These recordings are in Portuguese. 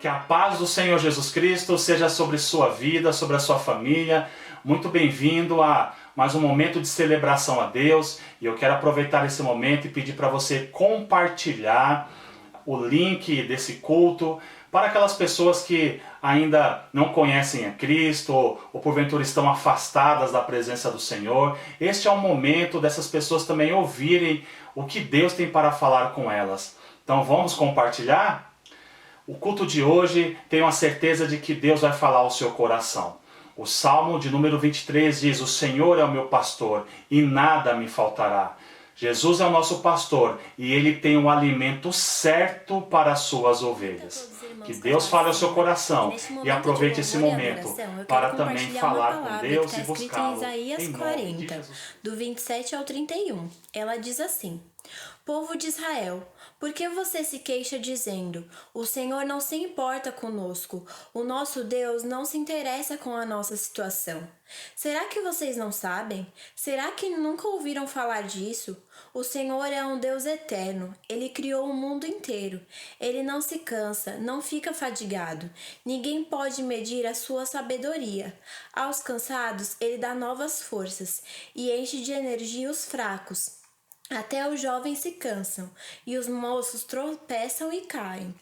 Que a paz do Senhor Jesus Cristo seja sobre sua vida, sobre a sua família. Muito bem-vindo a mais um momento de celebração a Deus. E eu quero aproveitar esse momento e pedir para você compartilhar o link desse culto para aquelas pessoas que ainda não conhecem a Cristo ou porventura estão afastadas da presença do Senhor. Este é o momento dessas pessoas também ouvirem o que Deus tem para falar com elas. Então vamos compartilhar? O culto de hoje, tenho a certeza de que Deus vai falar ao seu coração. O Salmo de número 23 diz: o Senhor é o meu pastor e nada me faltará. Jesus é o nosso pastor e Ele tem o alimento certo para as suas ovelhas. Que Deus fale ao seu coração e aproveite esse momento para também falar com Deus e buscá-lo. Em Isaías 40, do 27 ao 31, ela diz assim: Povo de Israel, por que você se queixa dizendo: o Senhor não se importa conosco, o nosso Deus não se interessa com a nossa situação? Será que vocês não sabem? Será que nunca ouviram falar disso? O Senhor é um Deus eterno, Ele criou o mundo inteiro. Ele não se cansa, não fica fadigado. Ninguém pode medir a sua sabedoria. Aos cansados, Ele dá novas forças e enche de energia os fracos. Até os jovens se cansam, e os moços tropeçam e caem.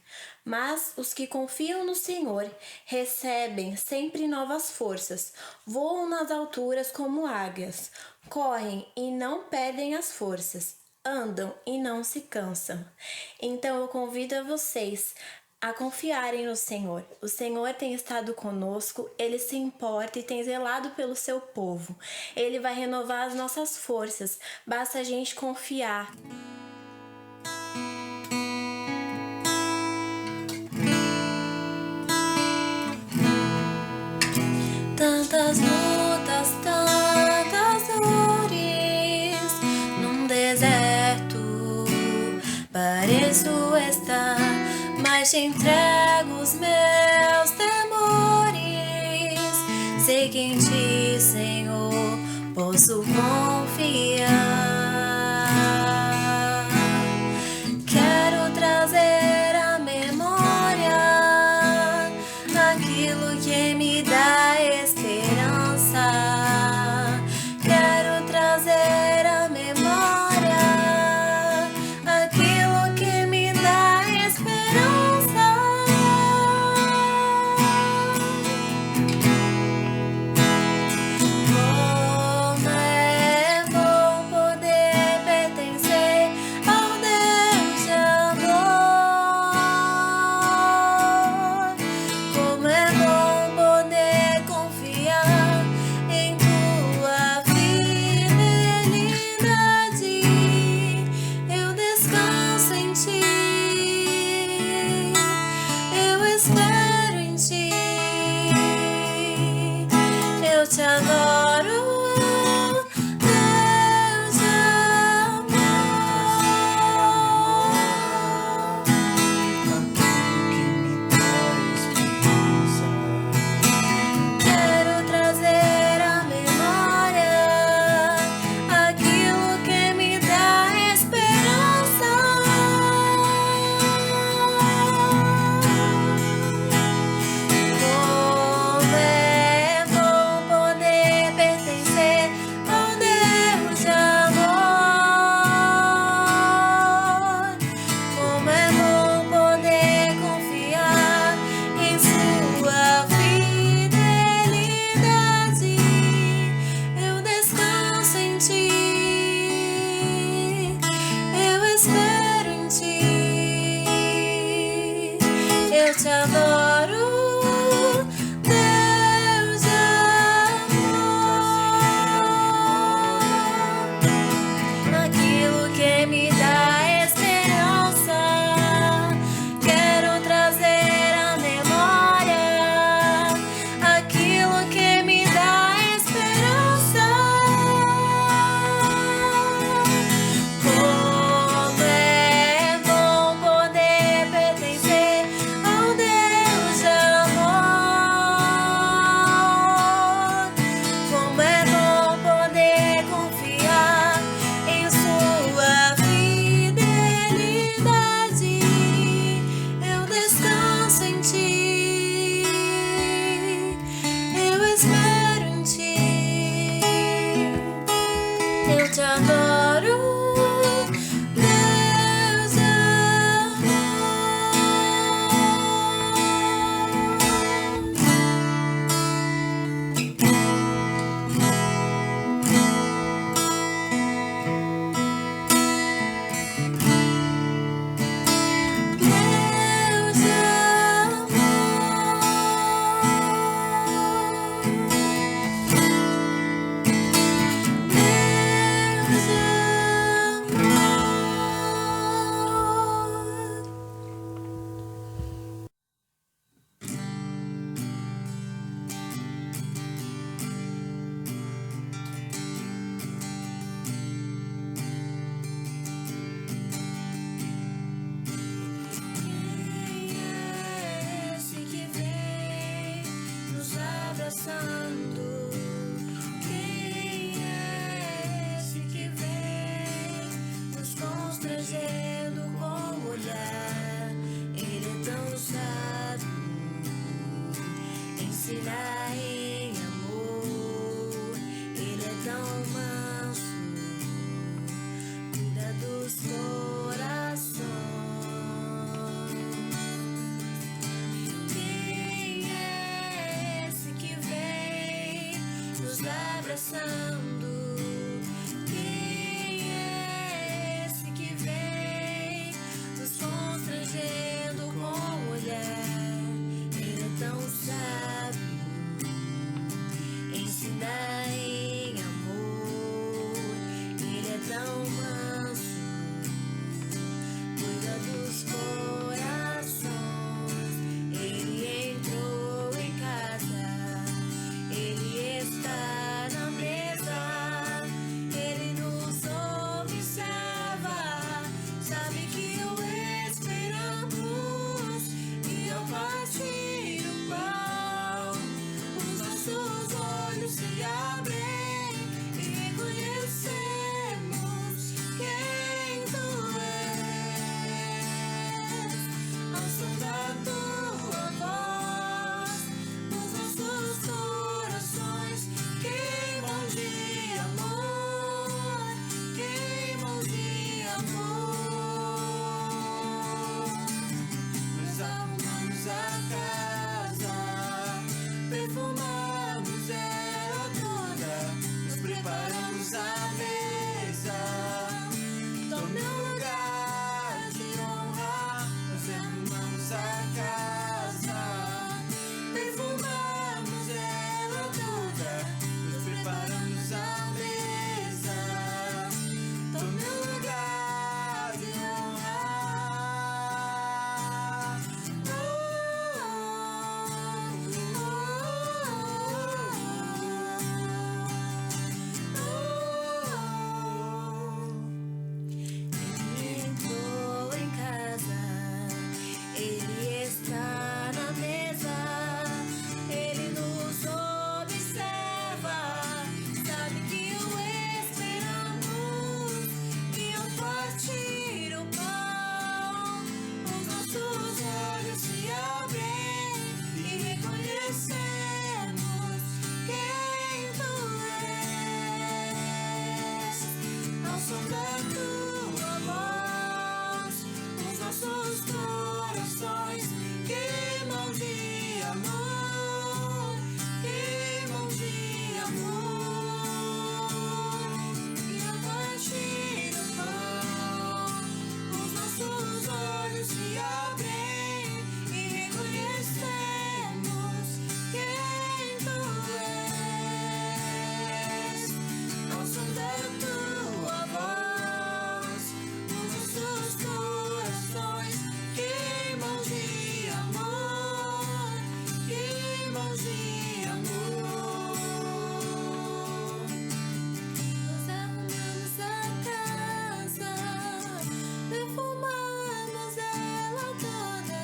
Mas os que confiam no Senhor recebem sempre novas forças, voam nas alturas como águias, correm e não perdem as forças, andam e não se cansam. Então eu convido a vocês a confiarem no Senhor. O Senhor tem estado conosco, Ele se importa e tem zelado pelo seu povo. Ele vai renovar as nossas forças, basta a gente confiar. Tantas lutas, tantas dores, num deserto pareço estar, mas te entrego os meus temores. Sei que em ti, Senhor, posso confiar. Quero trazer à memória aquilo que me dá esperança. Quero trazer à memória aquilo que me dá esperança. Como é bom constrangendo com o olhar. Ele é tão sábio, ensina em amor. Ele é tão manso, cuida dos corações. Quem é esse que vem nos abraçando? Quem é esse que vem nos constrangendo com o olhar? Ele é tão sábio, ensina em amor. Ele é tão manso, cuida dos corações. Ele entrou em casa, ele está na mesa, ele nos observa, sabe que o esperamos. E ao partir o pão, os nossos olhos se abrem e reconhecemos quem tu és. Ao som da tua voz, os nossos corações queimam de amor, queimam de amor. Nós arrumamos a casa, perfumamos ela toda, nos preparamos a mesa. Tome um lugar de honra. Nós arrumamos a casa, perfumamos ela toda, nos preparamos a mesa. Tome um lugar de honra. Ele entrou em casa, ele está na mesa, ele nos observa, sabe que o esperamos. E ao partir o pão, os nossos olhos se abrem e reconhecemos quem tu és. Ao som da tua voz, os nossos corações queimam de amor, queimam de amor. E ao partir o pão, os nossos olhos se abrem e reconhecemos quem tu és. Ao som da tua voz, os nossos corações queimam de amor, queimam de amor. Nós arrumamos a casa, perfumamos ela toda,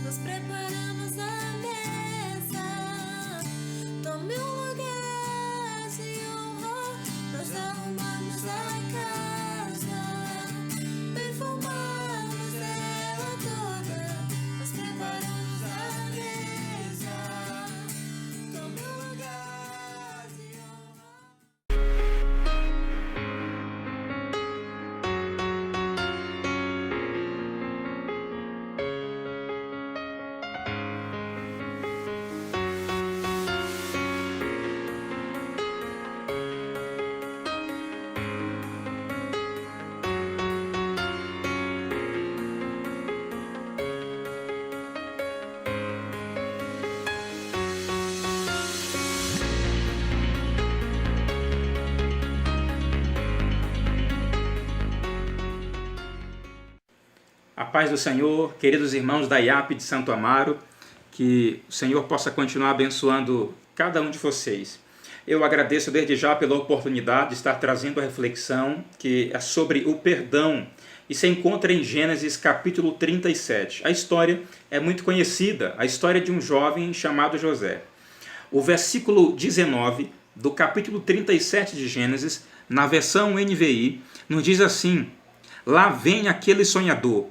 nos preparamos a mesa. Tome um lugar de honra. Nós arrumamos a casa, perfumamos ela toda, nos preparamos a mesa. Tome um lugar de honra. A paz do Senhor, queridos irmãos da IAP de Santo Amaro, que o Senhor possa continuar abençoando cada um de vocês. Eu agradeço desde já pela oportunidade de estar trazendo a reflexão que é sobre o perdão e se encontra em Gênesis capítulo 37. A história é muito conhecida, a história de um jovem chamado José. O versículo 19 do capítulo 37 de Gênesis, na versão NVI, nos diz assim: lá vem aquele sonhador.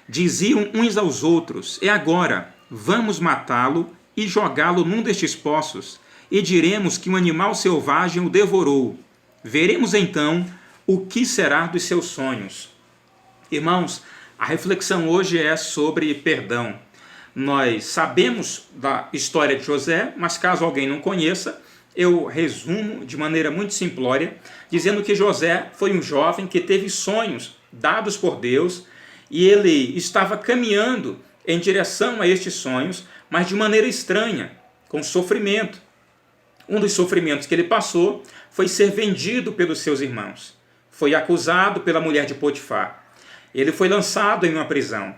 Diziam uns aos outros: é agora, vamos matá-lo e jogá-lo num destes poços, e diremos que um animal selvagem o devorou. Veremos então o que será dos seus sonhos. Irmãos, a reflexão hoje é sobre perdão. Nós sabemos da história de José, mas caso alguém não conheça, eu resumo de maneira muito simplória, dizendo que José foi um jovem que teve sonhos dados por Deus e ele estava caminhando em direção a estes sonhos, mas de maneira estranha, com sofrimento. Um dos sofrimentos que ele passou foi ser vendido pelos seus irmãos. Foi acusado pela mulher de Potifar. Ele foi lançado em uma prisão.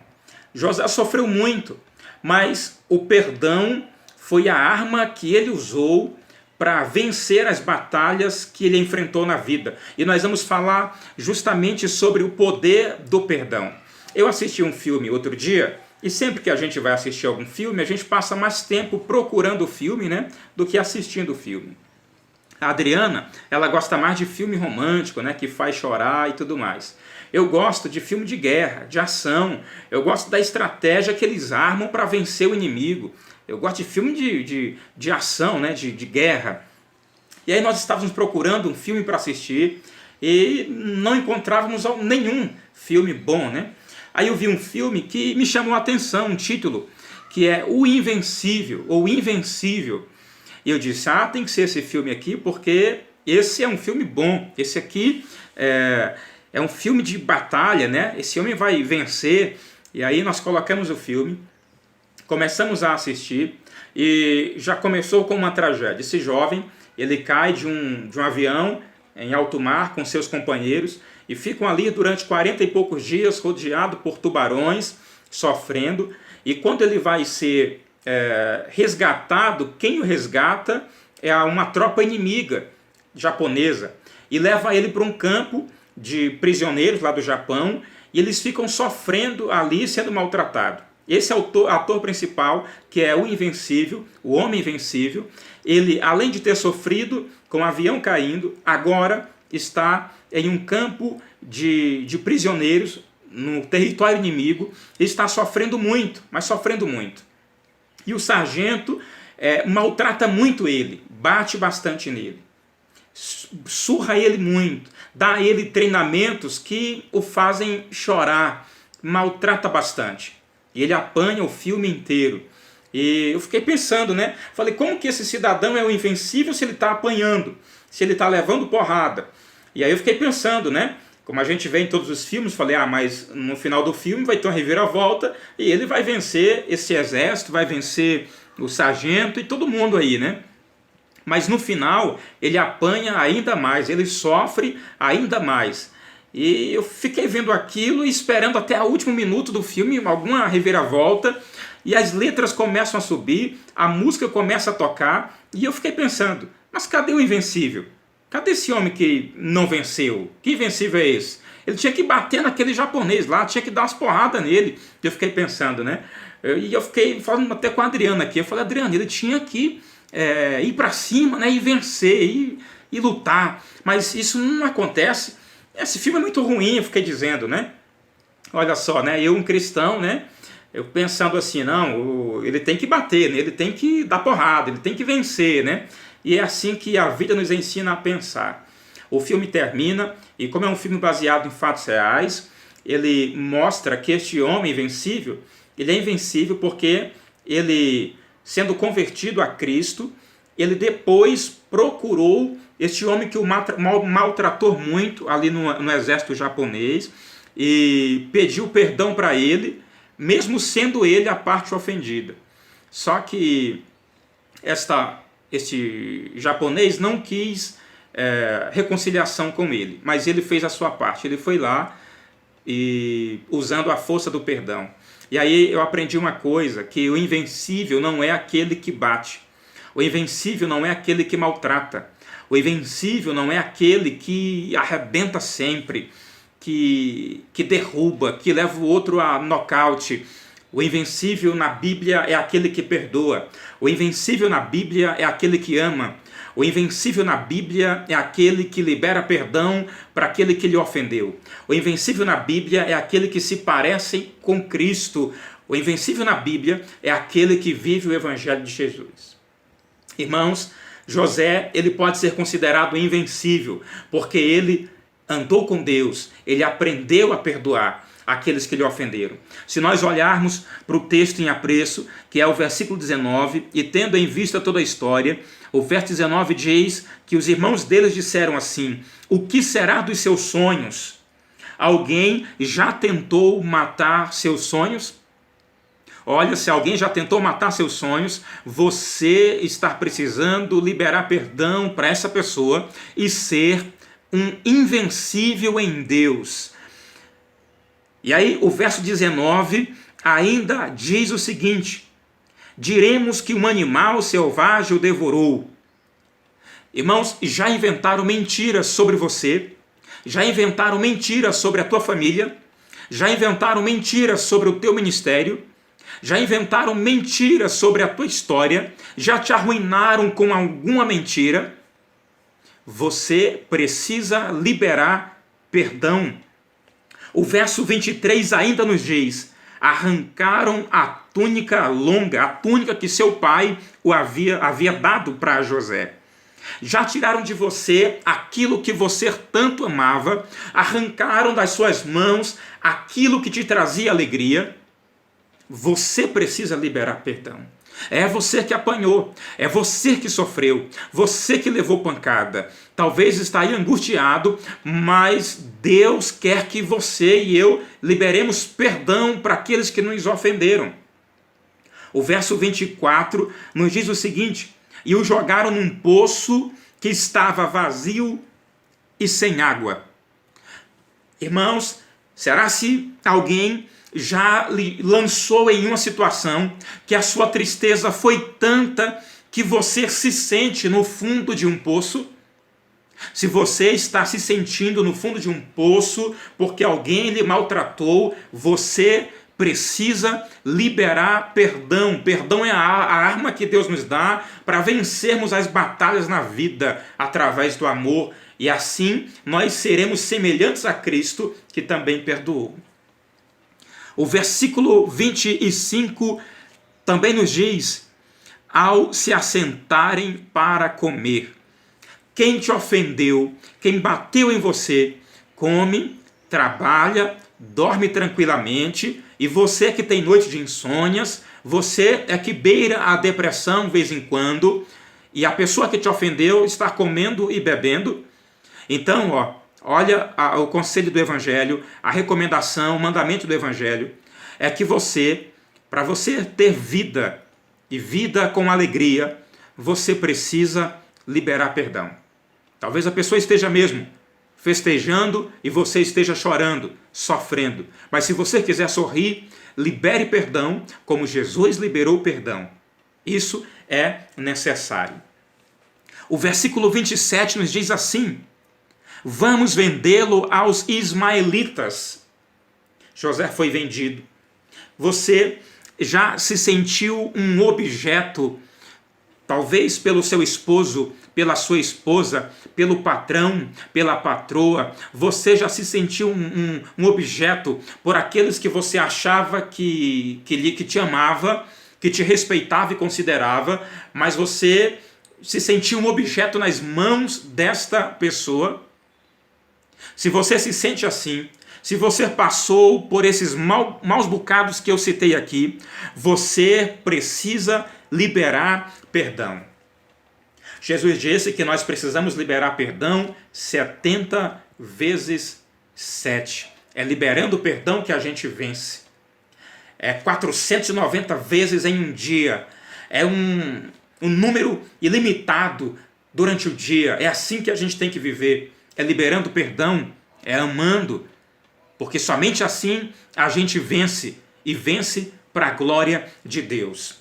José sofreu muito, mas o perdão foi a arma que ele usou para vencer as batalhas que ele enfrentou na vida. E nós vamos falar justamente sobre o poder do perdão. Eu assisti um filme outro dia, e sempre que a gente vai assistir algum filme, a gente passa mais tempo procurando o filme, né, do que assistindo o filme. A Adriana, ela gosta mais de filme romântico, né, que faz chorar e tudo mais. Eu gosto de filme de guerra, de ação. Eu gosto da estratégia que eles armam para vencer o inimigo. Eu gosto de filme de ação, né, de guerra. E aí nós estávamos procurando um filme para assistir e não encontrávamos nenhum filme bom, né? Aí eu vi um filme que me chamou a atenção, um título, que é O Invencível, ou Invencível. E eu disse, tem que ser esse filme aqui, porque esse é um filme bom. Esse aqui é um filme de batalha, né? Esse homem vai vencer. E aí nós colocamos o filme, começamos a assistir, e já começou com uma tragédia. Esse jovem, ele cai de um avião em alto mar com seus companheiros, e ficam ali durante 40 e poucos dias, rodeado por tubarões, sofrendo. E quando ele vai ser resgatado, quem o resgata é uma tropa inimiga japonesa, e leva ele para um campo de prisioneiros lá do Japão, e eles ficam sofrendo ali, sendo maltratados. Esse ator principal, que é o Invencível, o Homem Invencível, ele, além de ter sofrido com o avião caindo, agora está em um campo de prisioneiros no território inimigo, e está sofrendo muito, mas sofrendo muito. E o sargento maltrata muito ele, bate bastante nele, surra ele muito, dá a ele treinamentos que o fazem chorar, maltrata bastante. E ele apanha o filme inteiro. E eu fiquei pensando, né? Falei, como que esse cidadão é o invencível se ele está apanhando, se ele está levando porrada? E aí eu fiquei pensando, né? Como a gente vê em todos os filmes, falei, mas no final do filme vai ter uma reviravolta e ele vai vencer esse exército, vai vencer o sargento e todo mundo aí, né? Mas no final ele apanha ainda mais, ele sofre ainda mais. E eu fiquei vendo aquilo e esperando até o último minuto do filme, alguma reviravolta, e as letras começam a subir, a música começa a tocar, e eu fiquei pensando, mas cadê o Invencível? Cadê esse homem que não venceu? Que invencível é esse? Ele tinha que bater naquele japonês lá, tinha que dar umas porradas nele. E eu fiquei pensando, né? E eu fiquei falando até com a Adriana aqui. Eu falei, Adriana, ele tinha que ir para cima, né? E vencer, e lutar. Mas isso não acontece. Esse filme é muito ruim, eu fiquei dizendo, né? Olha só, né? Eu, um cristão, né? Eu pensando assim, não, ele tem que bater, né? Ele tem que dar porrada, ele tem que vencer, né? E é assim que a vida nos ensina a pensar. O filme termina, e como é um filme baseado em fatos reais, ele mostra que este homem invencível, ele é invencível porque ele, sendo convertido a Cristo, ele depois procurou este homem que o maltratou muito ali no exército japonês, e pediu perdão para ele, mesmo sendo ele a parte ofendida. Só que este japonês não quis reconciliação com ele, mas ele fez a sua parte. Ele foi lá e usando a força do perdão. E aí eu aprendi uma coisa, que o invencível não é aquele que bate. O invencível não é aquele que maltrata. O invencível não é aquele que arrebenta sempre, que derruba, que leva o outro a nocaute. O invencível na Bíblia é aquele que perdoa. O invencível na Bíblia é aquele que ama. O invencível na Bíblia é aquele que libera perdão para aquele que lhe ofendeu. O invencível na Bíblia é aquele que se parece com Cristo. O invencível na Bíblia é aquele que vive o Evangelho de Jesus. Irmãos, José, ele pode ser considerado invencível, porque ele andou com Deus, ele aprendeu a perdoar aqueles que lhe ofenderam. Se nós olharmos para o texto em apreço, que é o versículo 19, e tendo em vista toda a história, o verso 19 diz que os irmãos deles disseram assim: o que será dos seus sonhos? Alguém já tentou matar seus sonhos? Olha, se alguém já tentou matar seus sonhos, você está precisando liberar perdão para essa pessoa e ser um invencível em Deus. E aí o verso 19 ainda diz o seguinte: diremos que um animal selvagem o devorou. Irmãos, já inventaram mentiras sobre você, já inventaram mentiras sobre a tua família, já inventaram mentiras sobre o teu ministério, já inventaram mentiras sobre a tua história, já te arruinaram com alguma mentira. Você precisa liberar perdão. O verso 23 ainda nos diz: arrancaram a túnica longa, a túnica que seu pai o havia dado para José. Já tiraram de você aquilo que você tanto amava, arrancaram das suas mãos aquilo que te trazia alegria. Você precisa liberar perdão. É você que apanhou, é você que sofreu, você que levou pancada. Talvez está aí angustiado, mas Deus quer que você e eu liberemos perdão para aqueles que nos ofenderam. O verso 24 nos diz o seguinte: e o jogaram num poço que estava vazio e sem água. Irmãos, será se alguém já lhe lançou em uma situação que a sua tristeza foi tanta que você se sente no fundo de um poço? Se você está se sentindo no fundo de um poço porque alguém lhe maltratou, você precisa liberar perdão. Perdão é a arma que Deus nos dá para vencermos as batalhas na vida através do amor, e assim nós seremos semelhantes a Cristo, que também perdoou. O versículo 25 também nos diz: ao se assentarem para comer. Quem te ofendeu, quem bateu em você, come, trabalha, dorme tranquilamente, e você que tem noite de insônias, você é que beira a depressão de vez em quando, e a pessoa que te ofendeu está comendo e bebendo. Então, olha o conselho do Evangelho, a recomendação, o mandamento do Evangelho, é que você, para você ter vida, e vida com alegria, você precisa liberar perdão. Talvez a pessoa esteja mesmo festejando e você esteja chorando, sofrendo. Mas se você quiser sorrir, libere perdão como Jesus liberou perdão. Isso é necessário. O versículo 27 nos diz assim: vamos vendê-lo aos ismaelitas. José foi vendido. Você já se sentiu um objeto, talvez pelo seu esposo, pela sua esposa, pelo patrão, pela patroa. Você já se sentiu um objeto por aqueles que você achava que te amava, que te respeitava e considerava, mas você se sentiu um objeto nas mãos desta pessoa? Se você se sente assim, se você passou por esses maus bocados que eu citei aqui, você precisa liberar perdão. Jesus disse que nós precisamos liberar perdão 70 vezes 7. É liberando perdão que a gente vence. É 490 vezes em um dia. É um número ilimitado durante o dia. É assim que a gente tem que viver. É liberando perdão, é amando, porque somente assim a gente vence, e vence para a glória de Deus.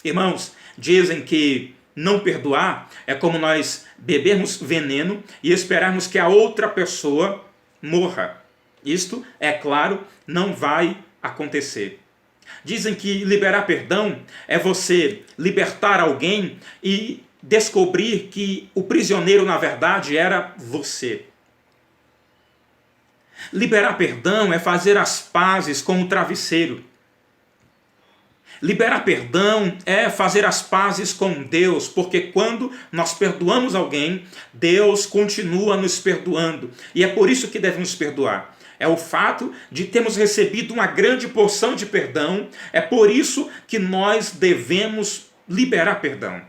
Irmãos, dizem que não perdoar é como nós bebermos veneno e esperarmos que a outra pessoa morra. Isto, é claro, não vai acontecer. Dizem que liberar perdão é você libertar alguém e descobrir que o prisioneiro, na verdade, era você. Liberar perdão é fazer as pazes com o travesseiro. Liberar perdão é fazer as pazes com Deus, porque quando nós perdoamos alguém, Deus continua nos perdoando. E é por isso que devemos perdoar. É o fato de termos recebido uma grande porção de perdão, é por isso que nós devemos liberar perdão.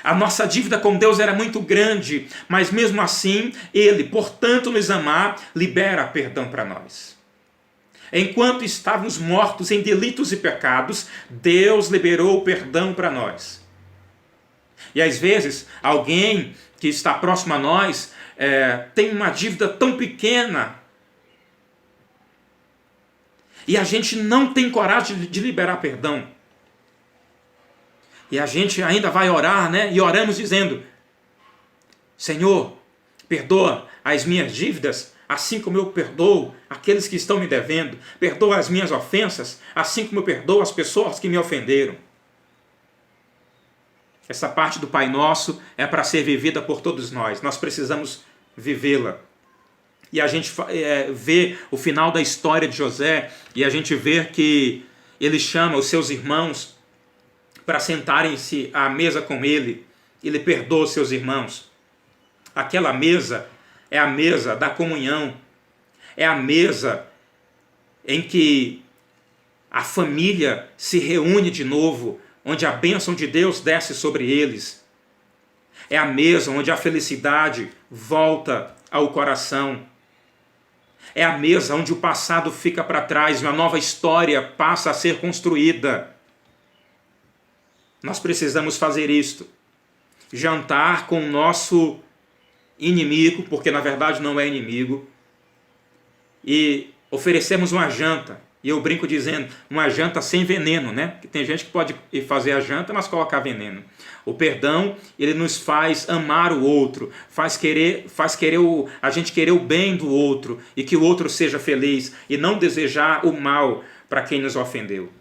A nossa dívida com Deus era muito grande, mas mesmo assim, Ele, por tanto nos amar, libera perdão para nós. Enquanto estávamos mortos em delitos e pecados, Deus liberou o perdão para nós. E às vezes, alguém que está próximo a nós tem uma dívida tão pequena e a gente não tem coragem de liberar perdão. E a gente ainda vai orar, né? E oramos dizendo: Senhor, perdoa as minhas dívidas, assim como eu perdoo aqueles que estão me devendo. Perdoa as minhas ofensas, assim como eu perdoo as pessoas que me ofenderam. Essa parte do Pai Nosso é para ser vivida por todos nós. Nós precisamos vivê-la. E a gente vê o final da história de José e a gente vê que ele chama os seus irmãos para sentarem-se à mesa com ele. Ele perdoa os seus irmãos. Aquela mesa é a mesa da comunhão. É a mesa em que a família se reúne de novo, onde a bênção de Deus desce sobre eles. É a mesa onde a felicidade volta ao coração. É a mesa onde o passado fica para trás e uma nova história passa a ser construída. Nós precisamos fazer isto. Jantar com o nosso inimigo, porque na verdade não é inimigo, e oferecemos uma janta. E eu brinco dizendo, uma janta sem veneno, né? Porque tem gente que pode fazer a janta, mas colocar veneno. O perdão, ele nos faz amar o outro, faz querer a gente querer o bem do outro e que o outro seja feliz e não desejar o mal para quem nos ofendeu.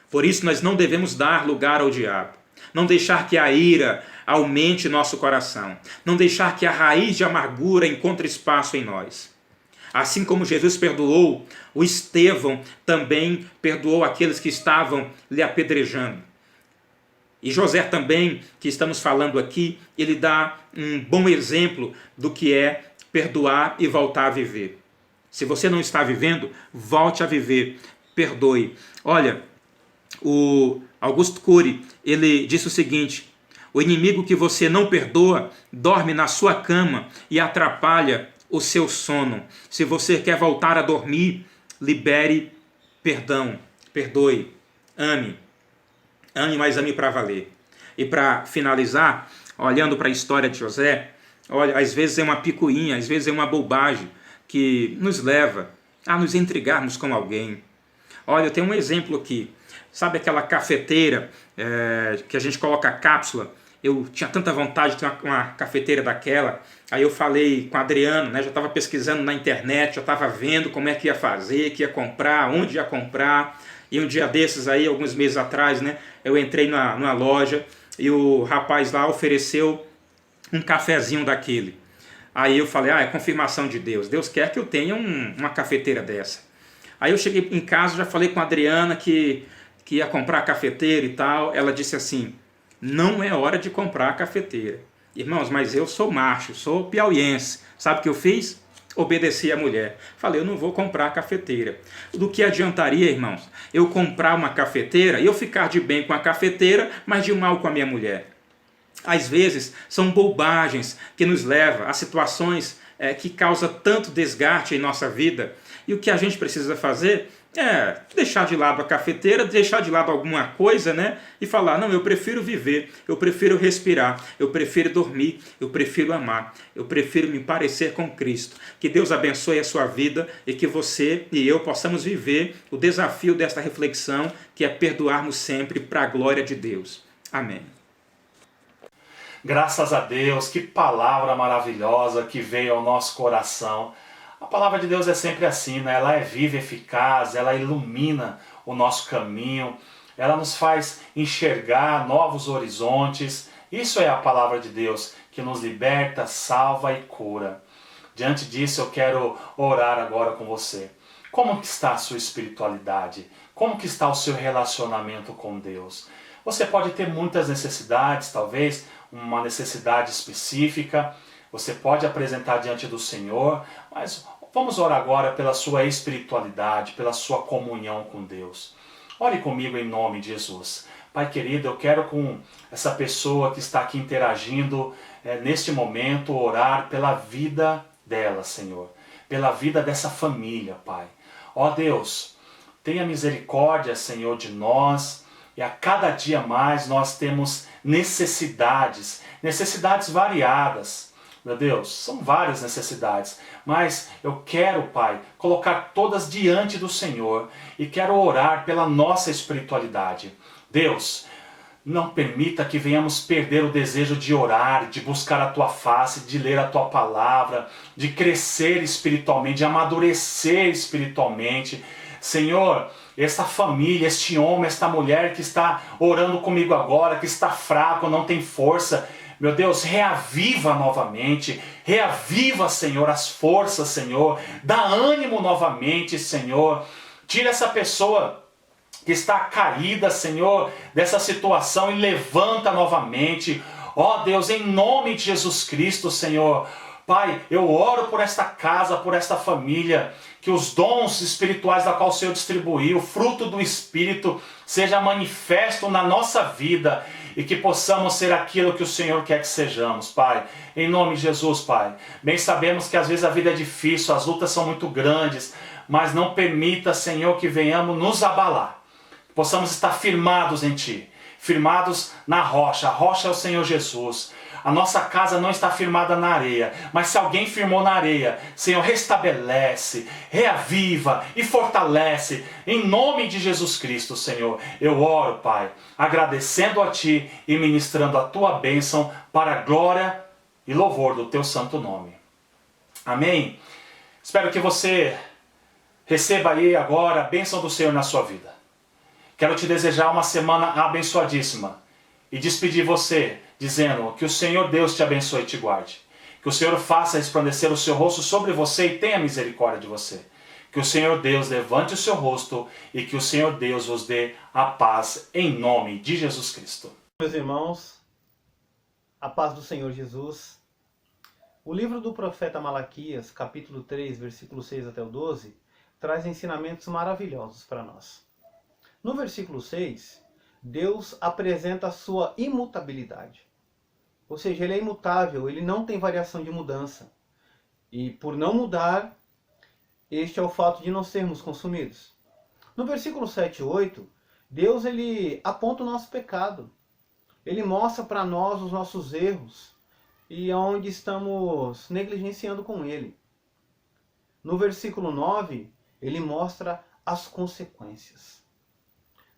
Por isso nós não devemos dar lugar ao diabo. Não deixar que a ira aumente nosso coração. Não deixar que a raiz de amargura encontre espaço em nós. Assim como Jesus perdoou, o Estevão também perdoou aqueles que estavam lhe apedrejando. E José também, que estamos falando aqui, ele dá um bom exemplo do que é perdoar e voltar a viver. Se você não está vivendo, volte a viver. Perdoe. Olha, o Augusto Cury, ele disse o seguinte: o inimigo que você não perdoa dorme na sua cama e atrapalha o seu sono. Se você quer voltar a dormir, libere perdão, perdoe, ame. Ame, mas ame para valer. E para finalizar, olhando para a história de José, olha, às vezes é uma picuinha, às vezes é uma bobagem que nos leva a nos intrigarmos com alguém. Olha, eu tenho um exemplo aqui. Sabe aquela cafeteira que a gente coloca a cápsula? Eu tinha tanta vontade de ter uma cafeteira daquela. Aí eu falei com o Adriano, né? Já estava pesquisando na internet, já estava vendo como é que ia fazer, que ia comprar, onde ia comprar. E um dia desses aí, alguns meses atrás, né? Eu entrei numa loja e o rapaz lá ofereceu um cafezinho daquele. Aí eu falei, é confirmação de Deus. Deus quer que eu tenha uma cafeteira dessa. Aí eu cheguei em casa, já falei com a Adriana que ia comprar a cafeteira e tal. Ela disse assim, não é hora de comprar a cafeteira. Irmãos, mas eu sou macho, sou piauiense. Sabe o que eu fiz? Obedeci a mulher. Falei, eu não vou comprar a cafeteira. Do que adiantaria, irmãos, eu comprar uma cafeteira e eu ficar de bem com a cafeteira, mas de mal com a minha mulher? Às vezes, são bobagens que nos levam a situações que causam tanto desgaste em nossa vida. E o que a gente precisa fazer é deixar de lado a cafeteira, deixar de lado alguma coisa, né? E falar, não, eu prefiro viver, eu prefiro respirar, eu prefiro dormir, eu prefiro amar, eu prefiro me parecer com Cristo. Que Deus abençoe a sua vida e que você e eu possamos viver o desafio desta reflexão, que é perdoarmos sempre para a glória de Deus. Amém. Graças a Deus, que palavra maravilhosa que veio ao nosso coração. A palavra de Deus é sempre assim, né? Ela é viva, eficaz, ela ilumina o nosso caminho. ela nos faz enxergar novos horizontes. Isso é a palavra de Deus, que nos liberta, salva e cura. Diante disso, eu quero orar agora com você. Como que está a sua espiritualidade? Como que está o seu relacionamento com Deus? Você pode ter muitas necessidades, talvez uma necessidade específica. Você pode apresentar diante do Senhor, mas vamos orar agora pela sua espiritualidade, pela sua comunhão com Deus. Ore comigo em nome de Jesus. Pai querido, eu quero com essa pessoa que está aqui interagindo neste momento orar pela vida dela, Senhor. Pela vida dessa família, Pai. Ó Deus, tenha misericórdia, Senhor, de nós. E a cada dia mais nós temos necessidades variadas. Meu Deus, são várias necessidades, mas eu quero, Pai, colocar todas diante do Senhor e quero orar pela nossa espiritualidade. Deus, não permita que venhamos perder o desejo de orar, de buscar a Tua face, de ler a Tua palavra, de crescer espiritualmente, de amadurecer espiritualmente. Senhor, esta família, este homem, esta mulher que está orando comigo agora, que está fraco, não tem força, meu Deus, reaviva novamente, reaviva, Senhor, as forças, Senhor, dá ânimo novamente, Senhor, tira essa pessoa que está caída, Senhor, dessa situação e levanta novamente, ó Deus, em nome de Jesus Cristo, Senhor. Pai, eu oro por esta casa, por esta família, que os dons espirituais da qual o Senhor distribuiu, o fruto do Espírito, seja manifesto na nossa vida e que possamos ser aquilo que o Senhor quer que sejamos, Pai. Em nome de Jesus, Pai. Bem sabemos que às vezes a vida é difícil, as lutas são muito grandes, mas não permita, Senhor, que venhamos nos abalar. Possamos estar firmados em Ti, firmados na rocha. A rocha é o Senhor Jesus. A nossa casa não está firmada na areia, mas se alguém firmou na areia, Senhor, restabelece, reaviva e fortalece, em nome de Jesus Cristo, Senhor. Eu oro, Pai, agradecendo a Ti e ministrando a Tua bênção para a glória e louvor do Teu santo nome. Amém? Espero que você receba aí agora a bênção do Senhor na sua vida. Quero te desejar uma semana abençoadíssima e despedir você dizendo que o Senhor Deus te abençoe e te guarde. Que o Senhor faça resplandecer o seu rosto sobre você e tenha misericórdia de você. Que o Senhor Deus levante o seu rosto e que o Senhor Deus vos dê a paz em nome de Jesus Cristo. Meus irmãos, a paz do Senhor Jesus. O livro do profeta Malaquias, capítulo 3, versículo 6 até o 12, traz ensinamentos maravilhosos para nós. No versículo 6, Deus apresenta a sua imutabilidade. Ou seja, Ele é imutável, Ele não tem variação de mudança. E por não mudar, este é o fato de não sermos consumidos. No versículo 7 e 8, Deus ele aponta o nosso pecado. Ele mostra para nós os nossos erros e onde estamos negligenciando com Ele. No versículo 9, Ele mostra as consequências.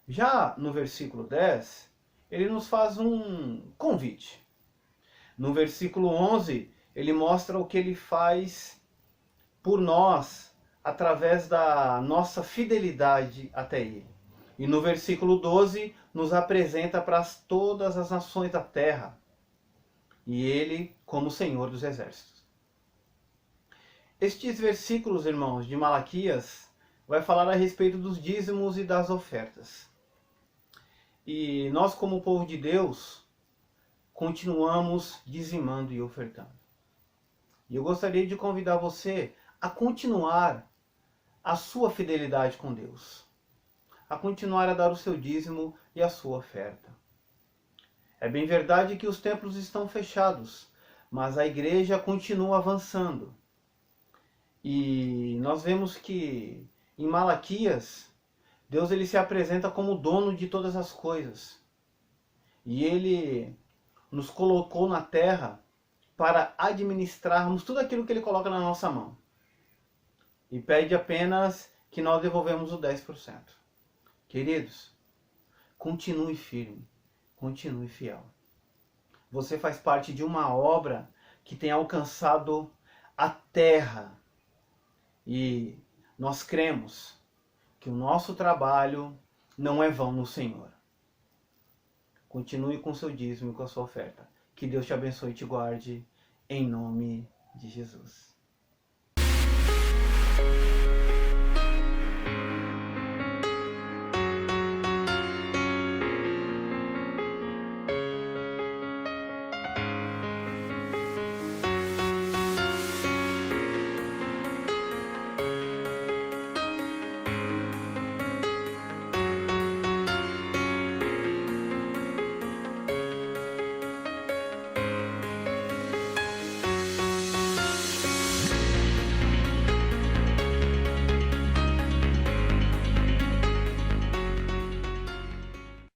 Já no versículo 10, Ele nos faz um convite. No versículo 11, Ele mostra o que Ele faz por nós, através da nossa fidelidade até Ele. E no versículo 12, nos apresenta para todas as nações da terra. E Ele como Senhor dos Exércitos. Estes versículos, irmãos, de Malaquias, vai falar a respeito dos dízimos e das ofertas. E nós, como povo de Deus, continuamos dizimando e ofertando. E eu gostaria de convidar você a continuar a sua fidelidade com Deus. A continuar a dar o seu dízimo e a sua oferta. É bem verdade que os templos estão fechados, mas a igreja continua avançando. E nós vemos que em Malaquias, Deus ele se apresenta como dono de todas as coisas. E Ele nos colocou na terra para administrarmos tudo aquilo que Ele coloca na nossa mão. E pede apenas que nós devolvemos o 10%. Queridos, continue firme, continue fiel. Você faz parte de uma obra que tem alcançado a terra. E nós cremos que o nosso trabalho não é vão no Senhor. Continue com seu dízimo e com a sua oferta. Que Deus te abençoe e te guarde, em nome de Jesus.